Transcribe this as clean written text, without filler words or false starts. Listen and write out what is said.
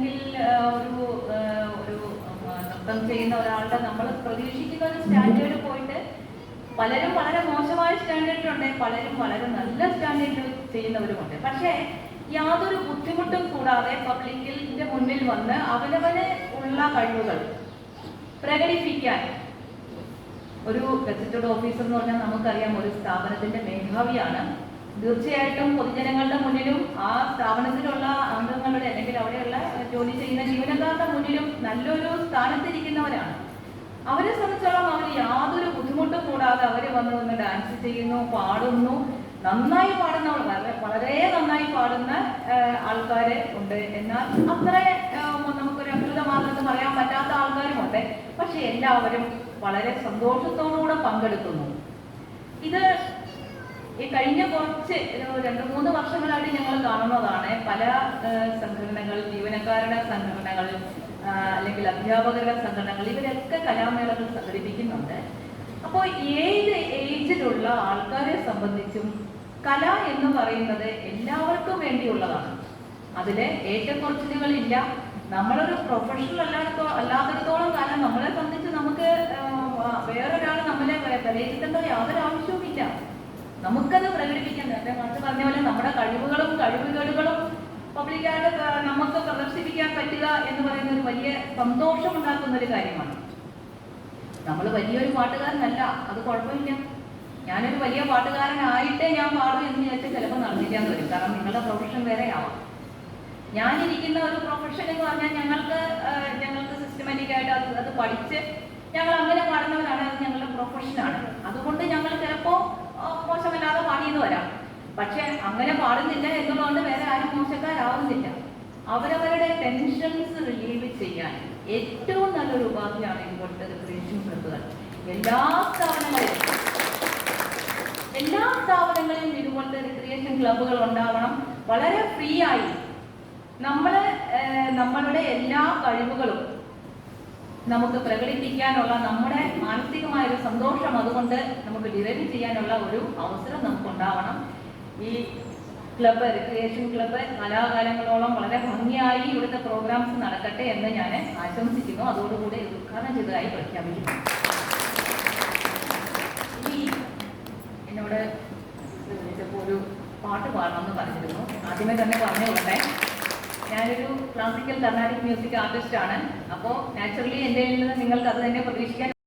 അല്ലെങ്കിൽ ഒരു ഒരു നൃത്തം ചെയ്യുന്ന ഒരാളുടെ നമ്മൾ പ്രതീക്ഷിക്കുന്ന ഒരു സ്റ്റാൻഡേർഡ് പോയിട്ട് പലരും വളരെ മോശമായ സ്റ്റാൻഡേർഡിലുണ്ട്, പലരും വളരെ നല്ല സ്റ്റാൻഡേർഡിൽ ചെയ്യുന്നവരുമുണ്ട്. പക്ഷേ യാതൊരു ബുദ്ധിമുട്ടും കൂടാതെ പബ്ലിക്കിന്റെ മുന്നിൽ വന്ന് അവനവന് ഉള്ള കഴിവുകൾ പ്രകടിപ്പിക്കാൻ ഒരു ഗസറ്റഡ് ഓഫീസർ എന്ന് പറഞ്ഞാൽ നമുക്കറിയാം ഒരു സ്ഥാപനത്തിന്റെ മേധാവിയാണ്. തീർച്ചയായിട്ടും പൊതുജനങ്ങളുടെ മുന്നിലും ആ സ്ഥാപനത്തിലുള്ള അംഗങ്ങളുടെ അല്ലെങ്കിൽ അവിടെയുള്ള ജോലി ചെയ്യുന്ന ജീവനക്കാരുടെ മുന്നിലും നല്ലൊരു സ്ഥാനത്തിരിക്കുന്നവരാണ്. അവരെ സംബന്ധിച്ചോളം അവർ യാതൊരു ബുദ്ധിമുട്ടും കൂടാതെ അവർ വന്ന് ഡാൻസ് ചെയ്യുന്നു, പാടുന്നു. നന്നായി പാടുന്നവർ, വളരെ നന്നായി പാടുന്ന ആൾക്കാര് ഉണ്ട്. എന്നാൽ അത്ര നമുക്കൊരു അത്ഭുതമാണെന്ന് പറയാൻ പറ്റാത്ത ആൾക്കാരുമുണ്ട്. പക്ഷെ എല്ലാവരും വളരെ സന്തോഷത്തോടുകൂടെ പങ്കെടുക്കുന്നു. ഇത് ഈ കഴിഞ്ഞ കുറച്ച് 2-3 വർഷങ്ങളായിട്ട് ഞങ്ങൾ കാണുന്നതാണ്. പല സംഘടനകൾ, ജീവനക്കാരുടെ സംഘടനകൾ അല്ലെങ്കിൽ അധ്യാപകരുടെ സംഘടനകൾ, ഇവരൊക്കെ കലാമേളകൾ സംഘടിപ്പിക്കുന്നുണ്ട്. അപ്പോൾ ഏത് ഏജിലുള്ള ആൾക്കാരെ സംബന്ധിച്ചും കല എന്ന് പറയുന്നത് എല്ലാവർക്കും വേണ്ടിയുള്ളതാണ്. അതില് ഏറ്റക്കുറച്ചിലുകളില്ല. നമ്മളൊരു പ്രൊഫഷണൽ അല്ലാത്തിടത്തോളം കാലം നമ്മളെ സംബന്ധിച്ച് നമുക്ക് വേറൊരാൾ നമ്മളെ വിലയിരുത്തേണ്ട യാതൊരു ആവശ്യവുമില്ല. നമുക്കത് പ്രകടിപ്പിക്കാൻ, നേരത്തെ മാറ്റി പറഞ്ഞ പോലെ നമ്മുടെ കഴിവുകളും കഴിവുകേടുകളും പബ്ലിക്കായിട്ട് നമുക്ക് പ്രദർശിപ്പിക്കാൻ പറ്റുക എന്ന് പറയുന്ന ഒരു വലിയ സന്തോഷമുണ്ടാക്കുന്ന ഒരു കാര്യമാണ്. നമ്മൾ വലിയൊരു പാട്ടുകാരനല്ല, അത് കുഴപ്പമില്ല. ഞാനൊരു വലിയ പാട്ടുകാരനായിട്ടേ ഞാൻ പാടും എന്ന് വിചാരിച്ചാൽ ചിലപ്പോൾ നടന്നില്ല എന്ന് വരും. കാരണം നിങ്ങളുടെ പ്രൊഫഷൻ വേറെ ആവാം. ഞാനിരിക്കുന്ന ഒരു പ്രൊഫഷൻ എന്ന് പറഞ്ഞാൽ ഞങ്ങൾക്ക് സിസ്റ്റമാറ്റിക് ആയിട്ട് അത് പഠിച്ച് ഞങ്ങൾ അങ്ങനെ പാടുന്നവരാണ്. അത് ഞങ്ങളുടെ പ്രൊഫഷനാണ്. അതുകൊണ്ട് ഞങ്ങൾ ചിലപ്പോൾ മോശമല്ലാതെ പാടിയെന്ന് വരാം. പക്ഷെ അങ്ങനെ പാടുന്നില്ല എന്നുള്ളതുകൊണ്ട് വേറെ ആരും മോശക്കാരാവുന്നില്ല. അവരവരുടെ ടെൻഷൻസ് റിലീവ് ചെയ്യാൻ ഏറ്റവും നല്ലൊരു ഉപാധിയാണ് ഇതുപോലത്തെ റിക്രിയേഷൻ ക്ലബ്ബുകൾ. എല്ലാ സ്ഥാപനങ്ങളിലും ഇതുപോലത്തെ റിക്രിയേഷൻ ക്ലബ്ബുകൾ ഉണ്ടാവണം. വളരെ ഫ്രീ ആയി നമ്മളുടെ എല്ലാ കഴിവുകളും നമുക്ക് പ്രകടിപ്പിക്കാനുള്ള, നമ്മുടെ മാനസികമായ ഒരു സന്തോഷം അതുകൊണ്ട് നമുക്ക് ഡിറൈവ് ചെയ്യാനുള്ള ഒരു അവസരം നമുക്കുണ്ടാവണം. ഈ ക്ലബ്ബ്, റിക്രിയേഷൻ ക്ലബ്ബ് കലാകാലങ്ങളോളം വളരെ ഭംഗിയായി ഇവിടുത്തെ പ്രോഗ്രാംസ് നടക്കട്ടെ എന്ന് ഞാൻ ആശംസിക്കുന്നു. അതോടുകൂടി ഉദ്ഘാടനം ചെയ്തതായി പ്രഖ്യാപിക്കുന്നു. ഇനി എന്നോട് വിളിച്ചപ്പോൾ ഒരു പാട്ട് പാടണമെന്ന് പറഞ്ഞിരുന്നു. ആദ്യമേ തന്നെ പറഞ്ഞുകൊണ്ടേ, ഞാനൊരു ക്ലാസിക്കൽ കർണാടിക് മ്യൂസിക് ആർട്ടിസ്റ്റ് ആണ്. അപ്പോൾ നാച്ചുറലി എൻ്റെ നിങ്ങൾക്ക് അത് തന്നെ പ്രതീക്ഷിക്കാൻ